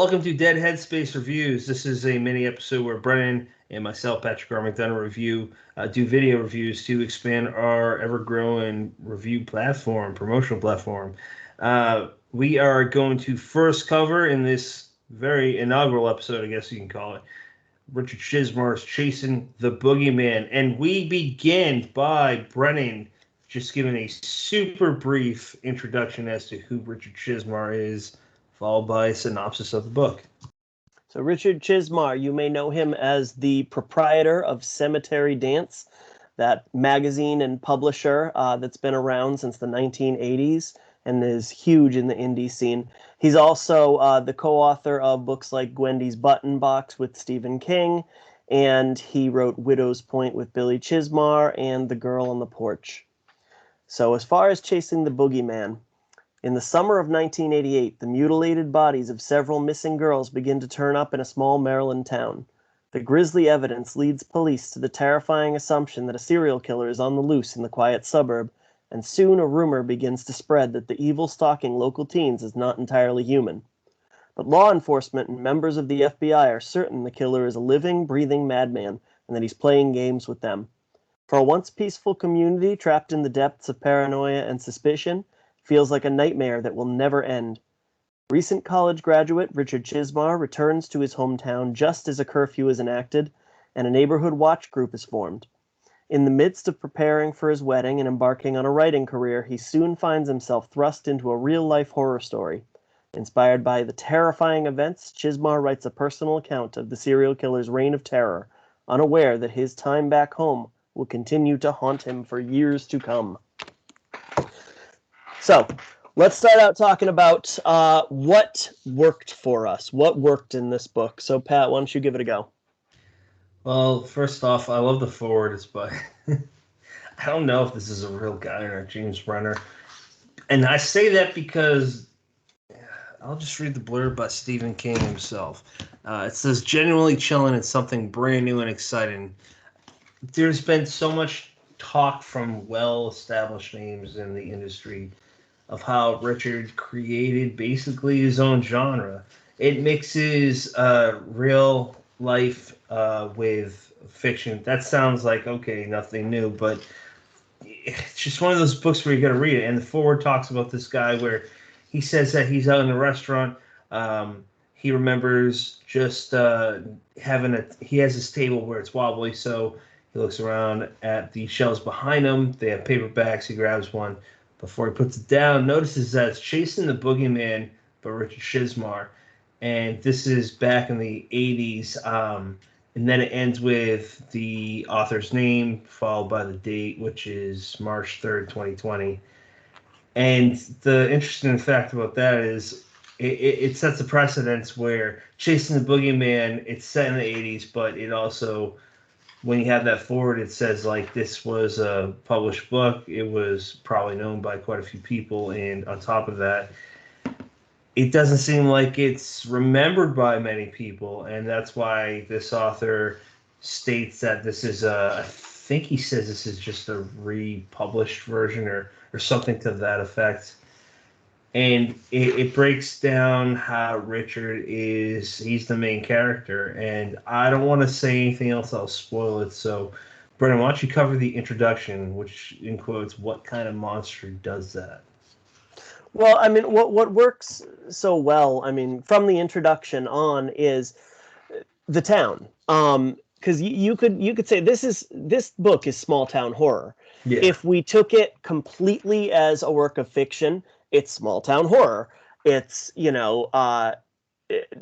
Welcome to Dead Headspace Reviews. This is a mini episode where Brennan and myself, Patrick R. McDonough, do video reviews to expand our ever-growing review platform, promotional platform. We are going to first cover in this very inaugural episode, I guess you can call it, Richard Chizmar's Chasing the Boogeyman. And we begin by Brennan just giving a super brief introduction as to who Richard Chizmar is, followed by a synopsis of the book. So Richard Chizmar, you may know him as the proprietor of Cemetery Dance, that magazine and publisher that's been around since the 1980s and is huge in the indie scene. He's also the co-author of books like Gwendy's Button Box with Stephen King, and he wrote Widow's Point with Billy Chizmar and The Girl on the Porch. So as far as Chasing the Boogeyman, in the summer of 1988, the mutilated bodies of several missing girls begin to turn up in a small Maryland town. The grisly evidence leads police to the terrifying assumption that a serial killer is on the loose in the quiet suburb, and soon a rumor begins to spread that the evil stalking local teens is not entirely human. But law enforcement and members of the FBI are certain the killer is a living, breathing madman, and that he's playing games with them. For a once peaceful community trapped in the depths of paranoia and suspicion, feels like a nightmare that will never end. Recent college graduate Richard Chizmar returns to his hometown just as a curfew is enacted and a neighborhood watch group is formed. In the midst of preparing for his wedding and embarking on a writing career, he soon finds himself thrust into a real-life horror story. Inspired by the terrifying events, Chizmar writes a personal account of the serial killer's reign of terror, unaware that his time back home will continue to haunt him for years to come. So, let's start out talking about what worked for us. What worked in this book? So, Pat, why don't you give it a go? Well, first off, I love the forward. It's by I don't know if this is a real guy or not, James Renner. And I say that because I'll just read the blurb by Stephen King himself. It says, genuinely chilling and something brand new and exciting. There's been so much talk from well-established names in the industry of how Richard created basically his own genre. It mixes real life with fiction. That sounds like, okay, nothing new, but it's just one of those books where you got to read it. And the foreword talks about this guy where he says that he's out in a restaurant. He remembers just he has his table where it's wobbly, so he looks around at the shelves behind him. They have paperbacks. He grabs one. Before he puts it down, notices that it's Chasing the Boogeyman by Richard Chizmar. And this is back in the 80s. And then it ends with the author's name, followed by the date, which is March 3rd, 2020. And the interesting fact about that is it sets a precedence where Chasing the Boogeyman, it's set in the 80s, but it also, when you have that forward, it says, like, this was a published book. It was probably known by quite a few people. And on top of that, it doesn't seem like it's remembered by many people. And that's why this author states that this is I think he says this is just a republished version or something to that effect. And it breaks down how Richard he's the main character. And I don't want to say anything else, I'll spoil it. So, Brennan, why don't you cover the introduction, which in quotes, what kind of monster does that? Well, I mean, what works so well, I mean, from the introduction on is the town. Because you could say this book is small town horror. Yeah. If we took it completely as a work of fiction, it's small town horror. It's, I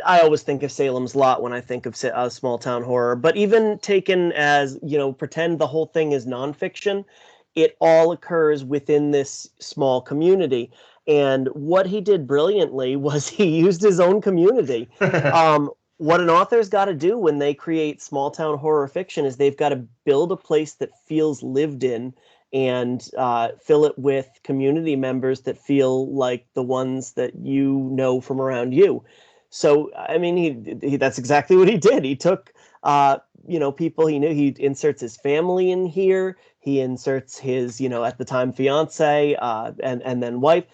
always think of Salem's Lot when I think of small town horror. But even taken as, pretend the whole thing is nonfiction, it all occurs within this small community. And what he did brilliantly was he used his own community. What an author's got to do when they create small town horror fiction is they've got to build a place that feels lived in and fill it with community members that feel like the ones that you know from around you. So, I mean, he that's exactly what he did. He took, people he knew. He inserts his family in here. He inserts his, at the time, fiance and then wife.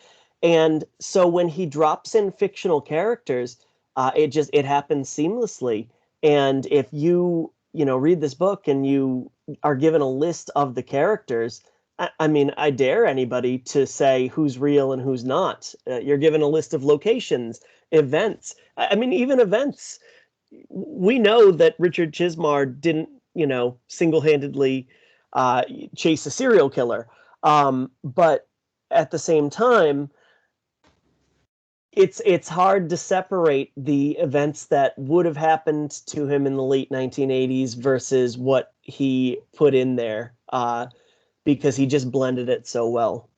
And so when he drops in fictional characters, It happens seamlessly. And if you read this book and you are given a list of the characters, I mean, I dare anybody to say who's real and who's not. You're given a list of locations, events. I mean, even events. We know that Richard Chizmar didn't, single-handedly chase a serial killer. But at the same time, it's hard to separate the events that would have happened to him in the late 1980s versus what he put in there, because he just blended it so well.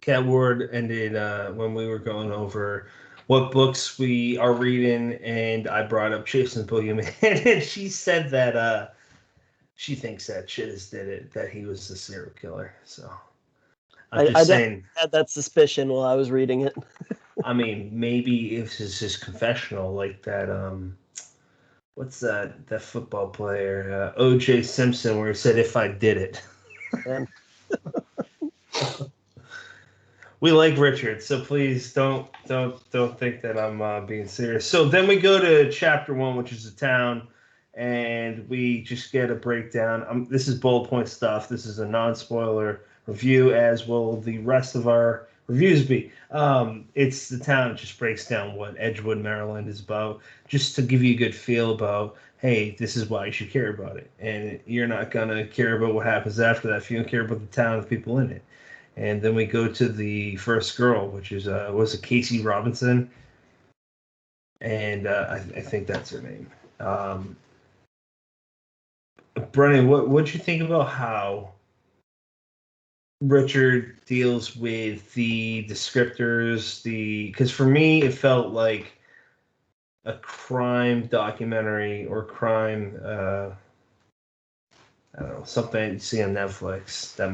Cat Ward ended when we were going over what books we are reading, and I brought up Chasing Boogeyman, and she said that she thinks that Chiz did it, that he was the serial killer. So I'm just saying. I had that suspicion while I was reading it. I mean, maybe if it's his confessional, like that. What's that football player, O.J. Simpson, where he said, "If I did it." We like Richard, so please don't think that I'm being serious. So then we go to chapter 1, which is the town, and we just get a breakdown. This is bullet point stuff. This is a non-spoiler review, as will the rest of our reviews be. It's the town. It just breaks down what Edgewood, Maryland is about, just to give you a good feel about, hey, this is why you should care about it. And you're not going to care about what happens after that if you don't care about the town and the people in it. And then we go to the first girl, which is was it Casey Robinson? And I think that's her name. Brennan, what'd you think about how Richard deals with the descriptors? Because for me, it felt like a crime documentary or crime. I don't know, something you see on Netflix that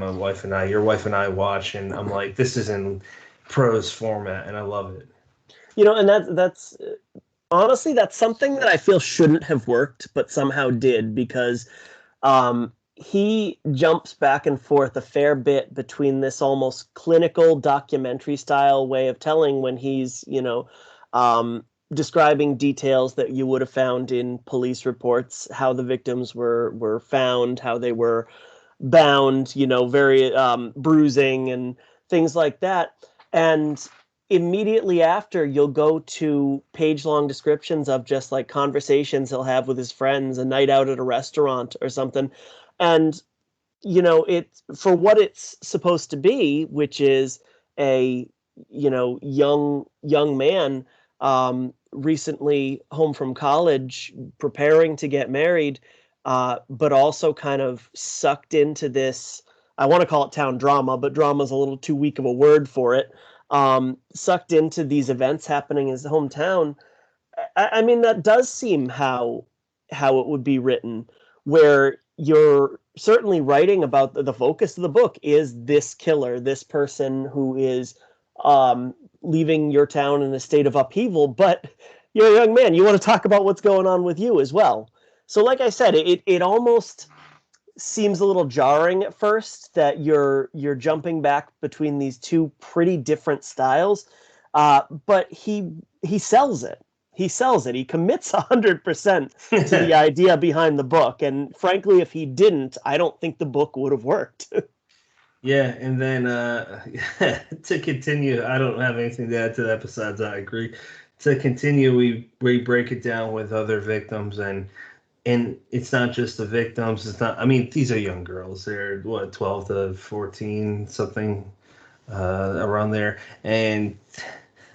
your wife and I watch, and I'm like, this is in prose format, and I love it. And that's honestly, that's something that I feel shouldn't have worked, but somehow did, because he jumps back and forth a fair bit between this almost clinical documentary style way of telling when he's, describing details that you would have found in police reports, how the victims were found, how they were bound, very bruising and things like that. And immediately after, you'll go to page-long descriptions of just like conversations he'll have with his friends, a night out at a restaurant or something. And, it's for what it's supposed to be, which is a, young man, recently home from college, preparing to get married, but also kind of sucked into this, I want to call it town drama, but drama is a little too weak of a word for it. Sucked into these events happening in his hometown. I mean, that does seem how it would be written, where you're certainly writing about the focus of the book is this killer, this person who is leaving your town in a state of upheaval, but you're a young man. You want to talk about what's going on with you as well. So like I said, it almost seems a little jarring at first that you're jumping back between these two pretty different styles, but he sells it. He commits 100% to the idea behind the book, and frankly, if he didn't, I don't think the book would have worked. Yeah, and then to continue, I don't have anything to add to that besides I agree. To continue, we break it down with other victims, and it's not just the victims. It's not. I mean, these are young girls. They're 12 to 14, something around there, and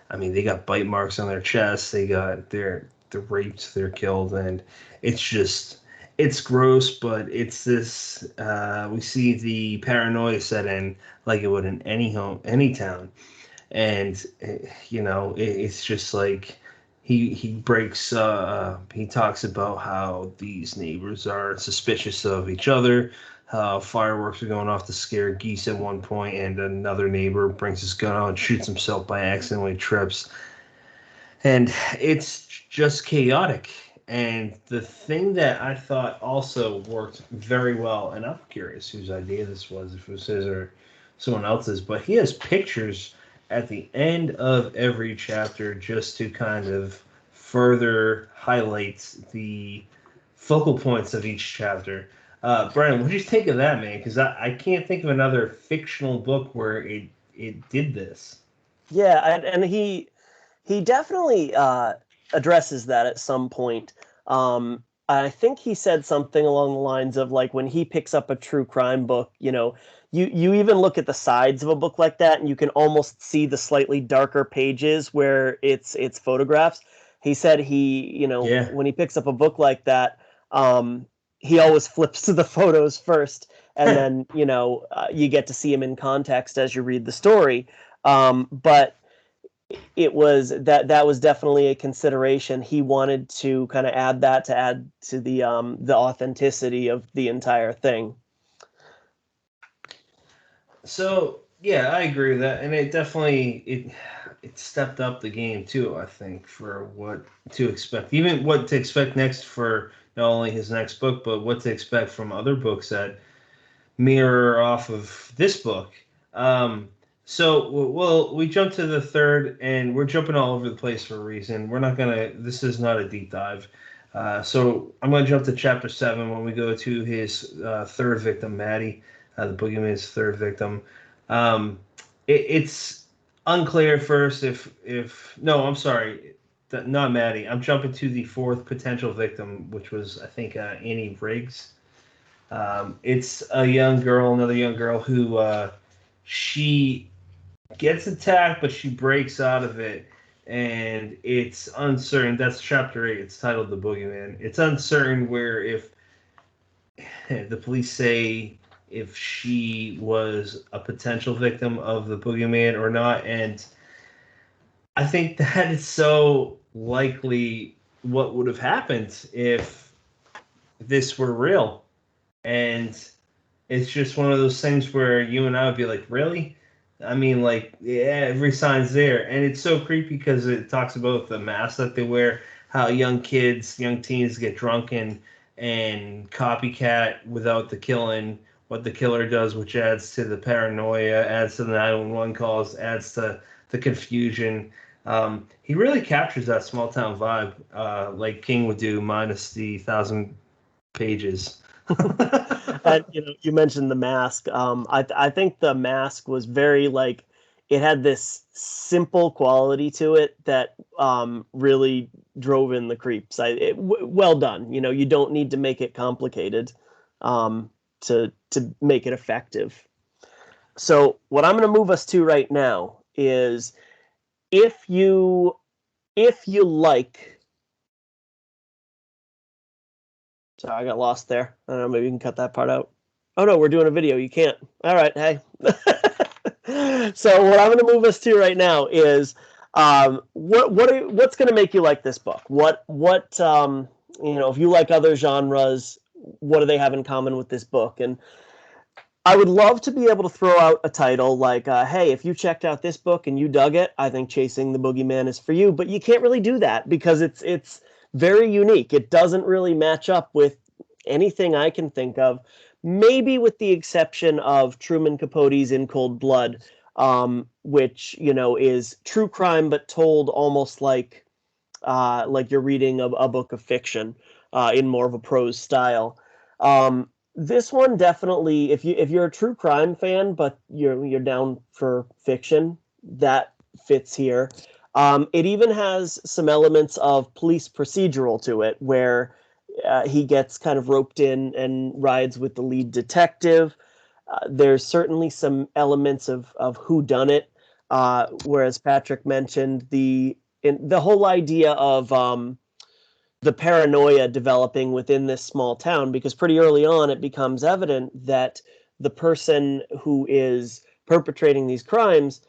I mean, they got bite marks on their chests. They're raped. They're killed, and it's gross, but it's this. We see the paranoia set in like it would in any town, and it's just like he breaks. He talks about how these neighbors are suspicious of each other. How fireworks are going off to scare geese at one point, and another neighbor brings his gun out and shoots himself by accident when he trips, and it's just chaotic. And the thing that I thought also worked very well, and I'm curious whose idea this was, if it was his or someone else's, but he has pictures at the end of every chapter just to kind of further highlights the focal points of each chapter. Brennan, what do you think of that, man? Because I can't think of another fictional book where it did this. Yeah, and he definitely addresses that at some point. I think he said something along the lines of like when he picks up a true crime book, you even look at the sides of a book like that and you can almost see the slightly darker pages where it's photographs. He said Yeah. when he picks up a book like that, he always flips to the photos first, and then you get to see him in context as you read the story. But it was that was definitely a consideration. He wanted to kind of add to the authenticity of the entire thing. So yeah, I agree with that, and it definitely it stepped up the game too. I think for what to expect, even what to expect next for not only his next book, but what to expect from other books that mirror off of this book. So we jump to the third, and we're jumping all over the place for a reason. We're not gonna. This is not a deep dive. So I'm gonna jump to chapter 7 when we go to his third victim, Maddie, the Boogeyman's third victim. It's unclear first if no, I'm sorry, not Maddie. I'm jumping to the fourth potential victim, which was I think Annie Briggs. It's a young girl, another young girl who she gets attacked, but she breaks out of it, and it's uncertain. That's chapter 8. It's titled "The Boogeyman." It's uncertain where if the police say if she was a potential victim of the Boogeyman or not, and I think that is so likely what would have happened if this were real. And it's just one of those things where you and I would be like, really? I mean, like, yeah, every sign's there. And it's so creepy because it talks about the masks that they wear, how young kids, young teens get drunk and copycat without the killing what the killer does, which adds to the paranoia, adds to the 911 calls, adds to the confusion. He really captures that small town vibe, like King would do, minus the 1,000 pages. And you mentioned the mask. I think the mask was very like it had this simple quality to it that really drove in the creeps. Well done. You don't need to make it complicated to make it effective. So what I'm going to move us to right now is if you like. Sorry, I got lost there. I don't know, maybe you can cut that part out. Oh no, we're doing a video. You can't. All right, hey. So what I'm going to move us to right now is what's going to make you like this book? What if you like other genres, what do they have in common with this book? And I would love to be able to throw out a title like, hey, if you checked out this book and you dug it, I think Chasing the Boogeyman is for you. But you can't really do that because it's very unique. It doesn't really match up with anything I can think of, maybe with the exception of Truman Capote's In Cold Blood, which is true crime but told almost like you're reading a book of fiction in more of a prose style. This one definitely, if you're a true crime fan but you're down for fiction, that fits here. It even has some elements of police procedural to it, where he gets kind of roped in and rides with the lead detective. There's certainly some elements of whodunit, whereas Patrick mentioned the whole idea of the paranoia developing within this small town, because pretty early on it becomes evident that the person who is perpetrating these crimes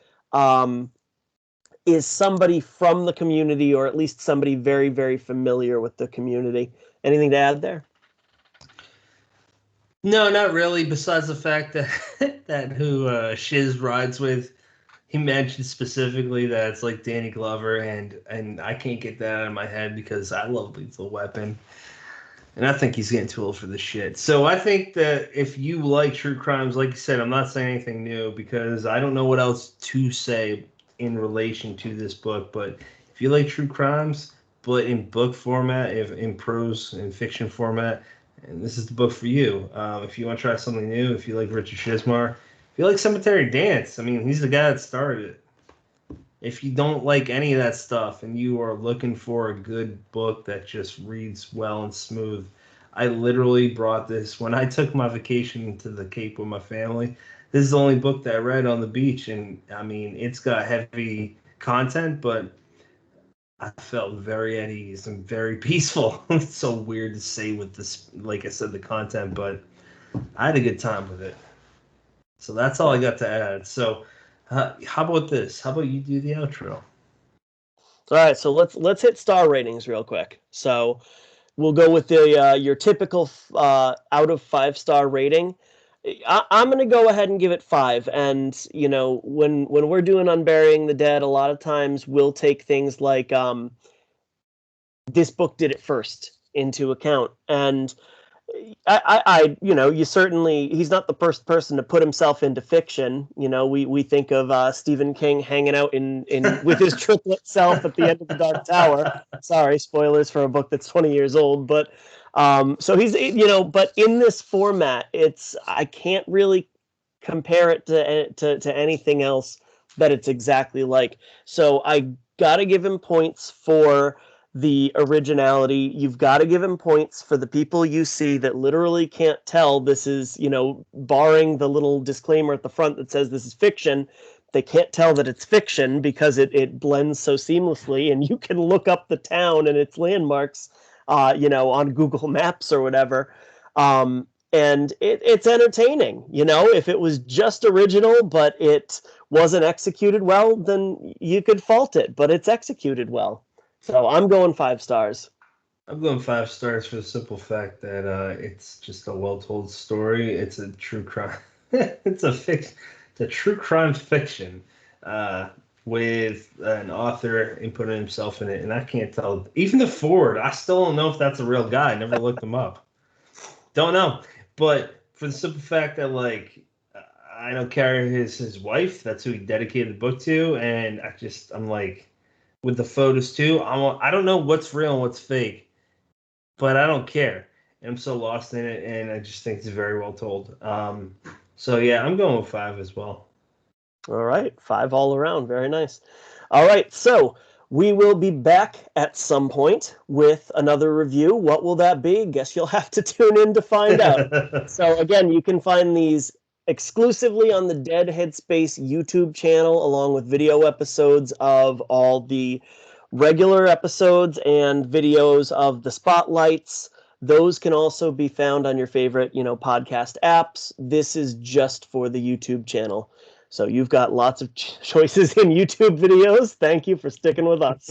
is somebody from the community, or at least somebody very, very familiar with the community. Anything to add there? No, not really. Besides the fact that that who Shiz rides with, he mentioned specifically that it's like Danny Glover, and I can't get that out of my head because I love Lethal Weapon, and I think he's getting too old for this shit. So I think that if you like true crimes, like you said, I'm not saying anything new because I don't know what else to say in relation to this book. But if you like true crimes, but in book format, if in prose and fiction format. And this is the book for you. If you want to try something new, if you like Richard Chizmar, if you like Cemetery Dance, I mean, he's the guy that started it. If you don't like any of that stuff and you are looking for a good book that just reads well and smooth, I literally brought this when I took my vacation to the Cape with my family. This is the only book that I read on the beach, and I mean, it's got heavy content, but I felt very at ease and very peaceful. It's so weird to say with this, like I said, the content, but I had a good time with it. So that's all I got to add. So how about this? How about you do the outro? All right, so let's hit star ratings real quick. So we'll go with the your typical out of 5-star rating. I'm going to go ahead and give it 5. And when we're doing Unburying the Dead, a lot of times we'll take things like this book did it first into account. And you certainly, he's not the first person to put himself into fiction. We think of Stephen King hanging out in with his triplet self at the end of the Dark Tower. Sorry, spoilers for a book that's 20 years old, but so he's, but in this format, I can't really compare it to anything else that it's exactly like. So I gotta give him points for the originality. You've got to give him points for the people you see that literally can't tell this is, barring the little disclaimer at the front that says this is fiction. They can't tell that it's fiction because it blends so seamlessly, and you can look up the town and its landmarks, on Google Maps or whatever. And it's entertaining. If it was just original, but it wasn't executed well, then you could fault it, but it's executed well. So I'm going 5 stars. I'm going 5 stars for the simple fact that it's just a well-told story. It's a true crime. It's a true crime fiction with an author inputting himself in it, and I can't tell. Even the forward, I still don't know if that's a real guy. I never looked him up. Don't know. But for the simple fact that, I know Carrie is his wife. That's who he dedicated the book to, and I'm like, with the photos too, I don't know what's real and what's fake, but I don't care. And I'm so lost in it, and I just think it's very well told. So yeah, I'm going with 5 as well. All right, 5 all around. Very nice. All right, so we will be back at some point with another review. What will that be? Guess you'll have to tune in to find out. So again, you can find these exclusively on the Dead Headspace YouTube channel, along with video episodes of all the regular episodes and videos of the spotlights. Those can also be found on your favorite, podcast apps. This is just for the YouTube channel. So you've got lots of choices in YouTube videos. Thank you for sticking with us.